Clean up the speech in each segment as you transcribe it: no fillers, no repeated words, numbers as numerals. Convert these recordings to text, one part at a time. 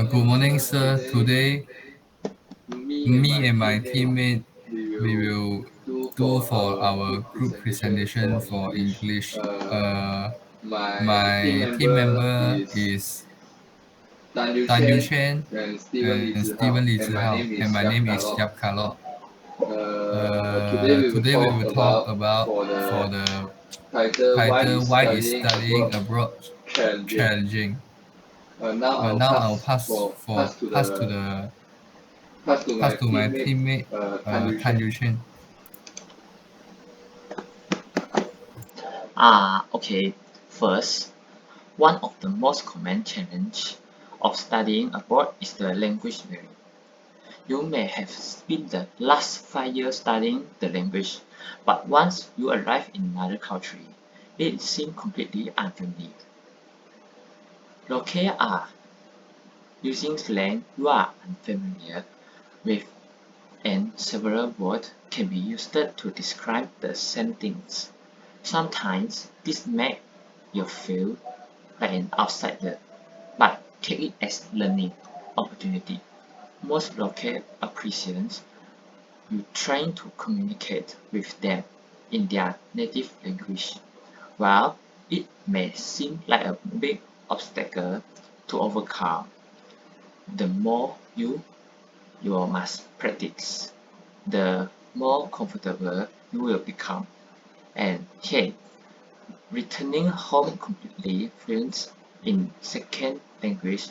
Good morning, sir. Today, me and my teammate, we will do for our group presentation for English. My team member is Tan Yu Chen and Stephen Li Zihao, and my name is Yap Kalot. Today we will talk about for the title "Why is studying abroad challenging?" Now I'll pass to my teammate Tan Yu Chen. Okay. First, one of the most common challenge of studying abroad is the language barrier. You may have spent the last 5 years studying the language, but once you arrive in another country, it seems completely unfamiliar. Locale are using slang you are unfamiliar with, and several words can be used to describe the same things. Sometimes this makes you feel like an outsider, but take it as learning opportunity. Most local appreciate you trying to communicate with them in their native language. While it may seem like a big obstacle to overcome, the more you must practice, the more comfortable you will become. And hey, returning home completely fluent in second language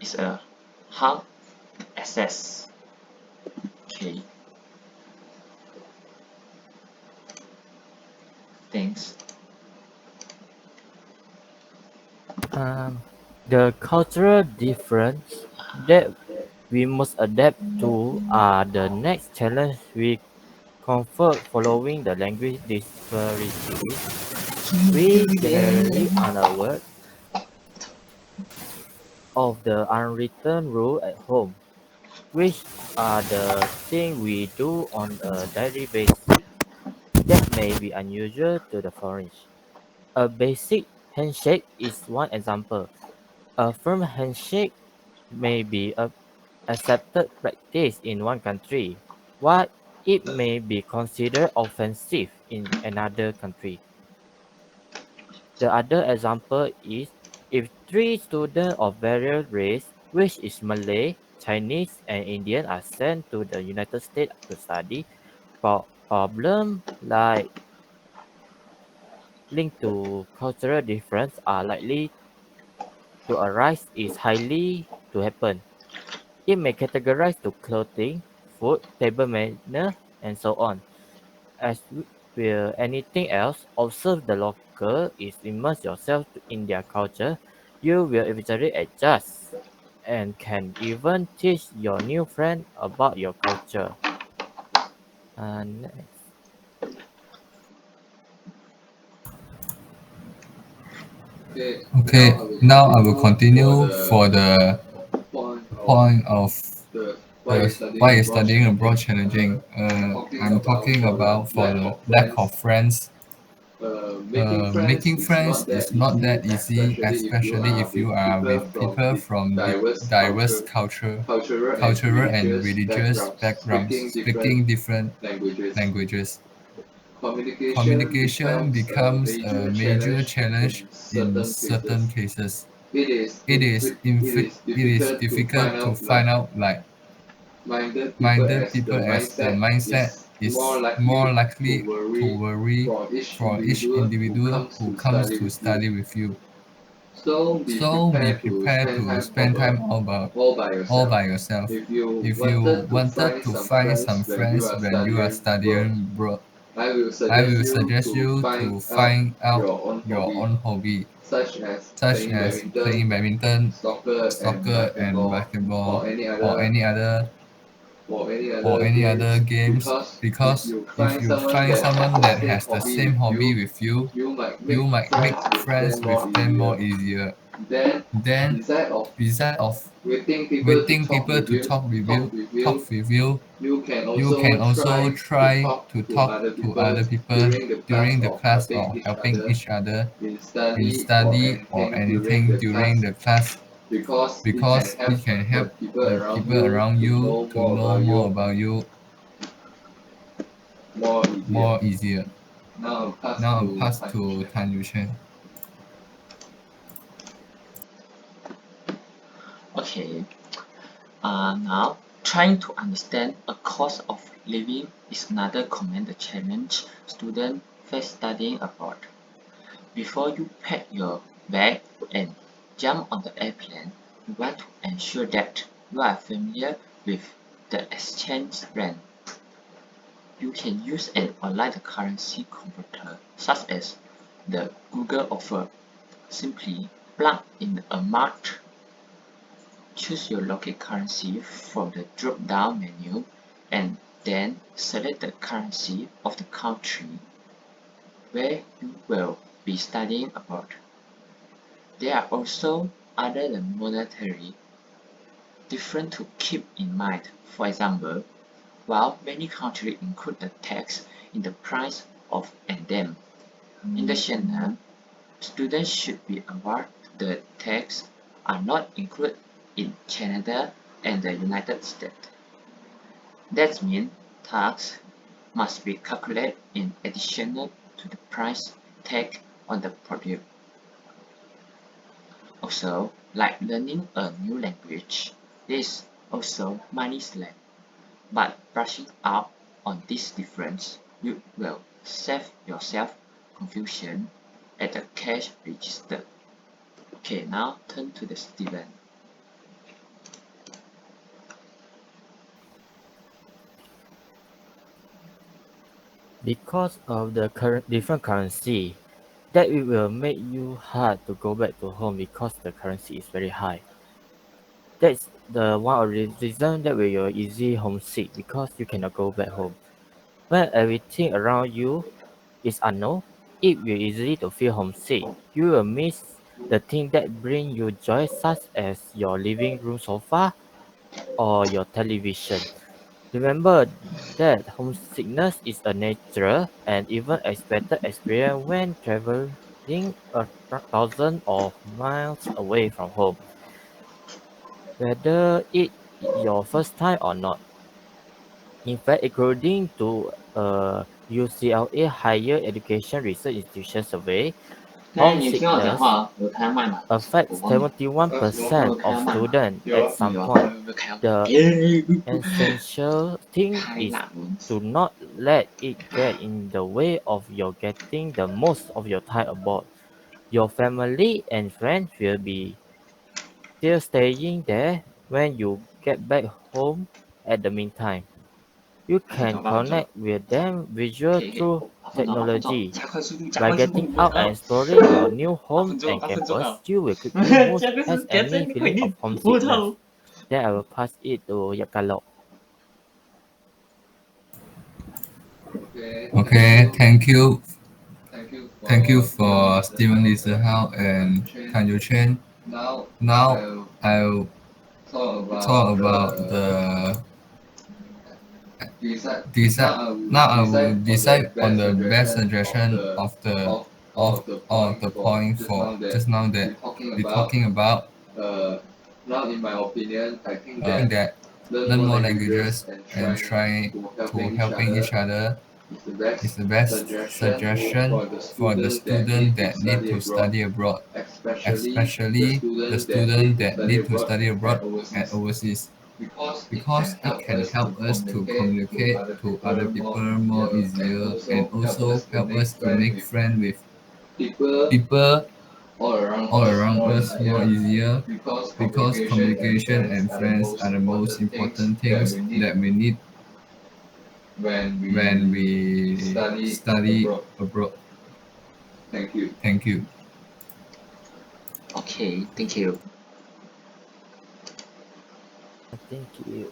is a hard access. Okay, thanks. The cultural difference that we must adapt to are the next challenge we confront following the language disparities. We generally unaware of the unwritten rule at home, which are the things we do on a daily basis that may be unusual to the foreign. A basic handshake is one example. A firm handshake may be a accepted practice in one country, while it may be considered offensive in another country. The other example is if three students of various races, which is Malay, Chinese, and Indian, are sent to the United States to study, problems like linked to cultural difference are likely to arise is highly to happen. It may categorize to clothing, food, table manner, and so on. As with anything else, observe the local is immerse yourself in their culture. You will eventually adjust and can even teach your new friend about your culture. Next. Okay, now I will continue for the point of why is studying abroad challenging. I'm talking about for the lack of friends. Making friends is not that easy, especially if you are with people from diverse cultural and religious backgrounds speaking different languages. Communication becomes a major challenge in certain cases. It is difficult to find out like-minded people as the mindset is more likely to vary for each individual who comes to study with you. So be prepared to spend time all by yourself. If you wanted to find some friends when you are studying abroad, I will suggest you to find out your own hobby, such as playing badminton, soccer, and basketball, or any other games. Because if you find someone that has the same hobby with you might make friends with them more easier. Then, beside of waiting people to talk with you can also try to talk to other people during the class or helping each other in study or anything during the class. because it can help the people around you to know more about you more easier. Now I'll pass to Tan Yuchen. Okay, now trying to understand a cost of living is another common challenge students face studying abroad. Before you pack your bag and jump on the airplane, you want to ensure that you are familiar with the exchange rate. You can use an online currency converter such as the Google offer. Simply plug in a mark, choose your local currency from the drop-down menu, and then select the currency of the country where you will be studying abroad. There are also other monetary difference to keep in mind. For example, while many countries include the tax in the price of them, in the CHEN, students should be aware the tax are not included in Canada and the United States. That means tax must be calculated in addition to the price tag on the product. Also, like learning a new language, there is also money slang. But brushing up on this difference, you will save yourself confusion at the cash register. Okay, now turn to the student. Because of the current different currency, that it will make you hard to go back to home because the currency is very high. That's the one of the reason that we are easy homesick because you cannot go back home. When everything around you is unknown, it will easily to feel homesick. You will miss the thing that bring you joy such as your living room sofa or your television. Remember that homesickness is a natural and even expected experience when traveling a thousand of miles away from home, whether it your first time or not. In fact, according to a UCLA Higher Education Research Institution survey, 那你听我讲 homesickness 话，我开麦嘛，affects 我帮你，我帮 71% 我开 of 麦嘛，students 有 at 啊，没 some 有啊，point. 没开，The 别 essential thing 开 is 朗文字，to not let it get in the way of your getting the most of your time aboard. Your family and friends will be still staying there when you get back home at the meantime. You 啊，分 can 钟吧，分钟，connect with them visual 可以可以，through 8分钟，technology. 加快速度，加 By 快速度，getting 我 out 想 and 要，exploring your new 八 home 分钟，and 8分钟 campus, 啊，you will quickly move 加快速 past 度，等下 any 你快 feeling of 点，我 homesickness. 操！Then I will pass it to Yakalok. Okay, thank you for Steven Listerhouse and Tan Yuchen. Now I'll talk about the decide. Now I will decide on the best suggestion of the point for just now that we're talking about. I think that learn more languages and try to helping each other is the best suggestion for the student that need to study abroad, especially the student that need to study abroad at overseas, because it can help us to communicate to other people more easier and also help us to make friends with people all around us more easier, because communication and friends are the most important things that we need when we study abroad. Thank you. Okay, thank you. Thank you.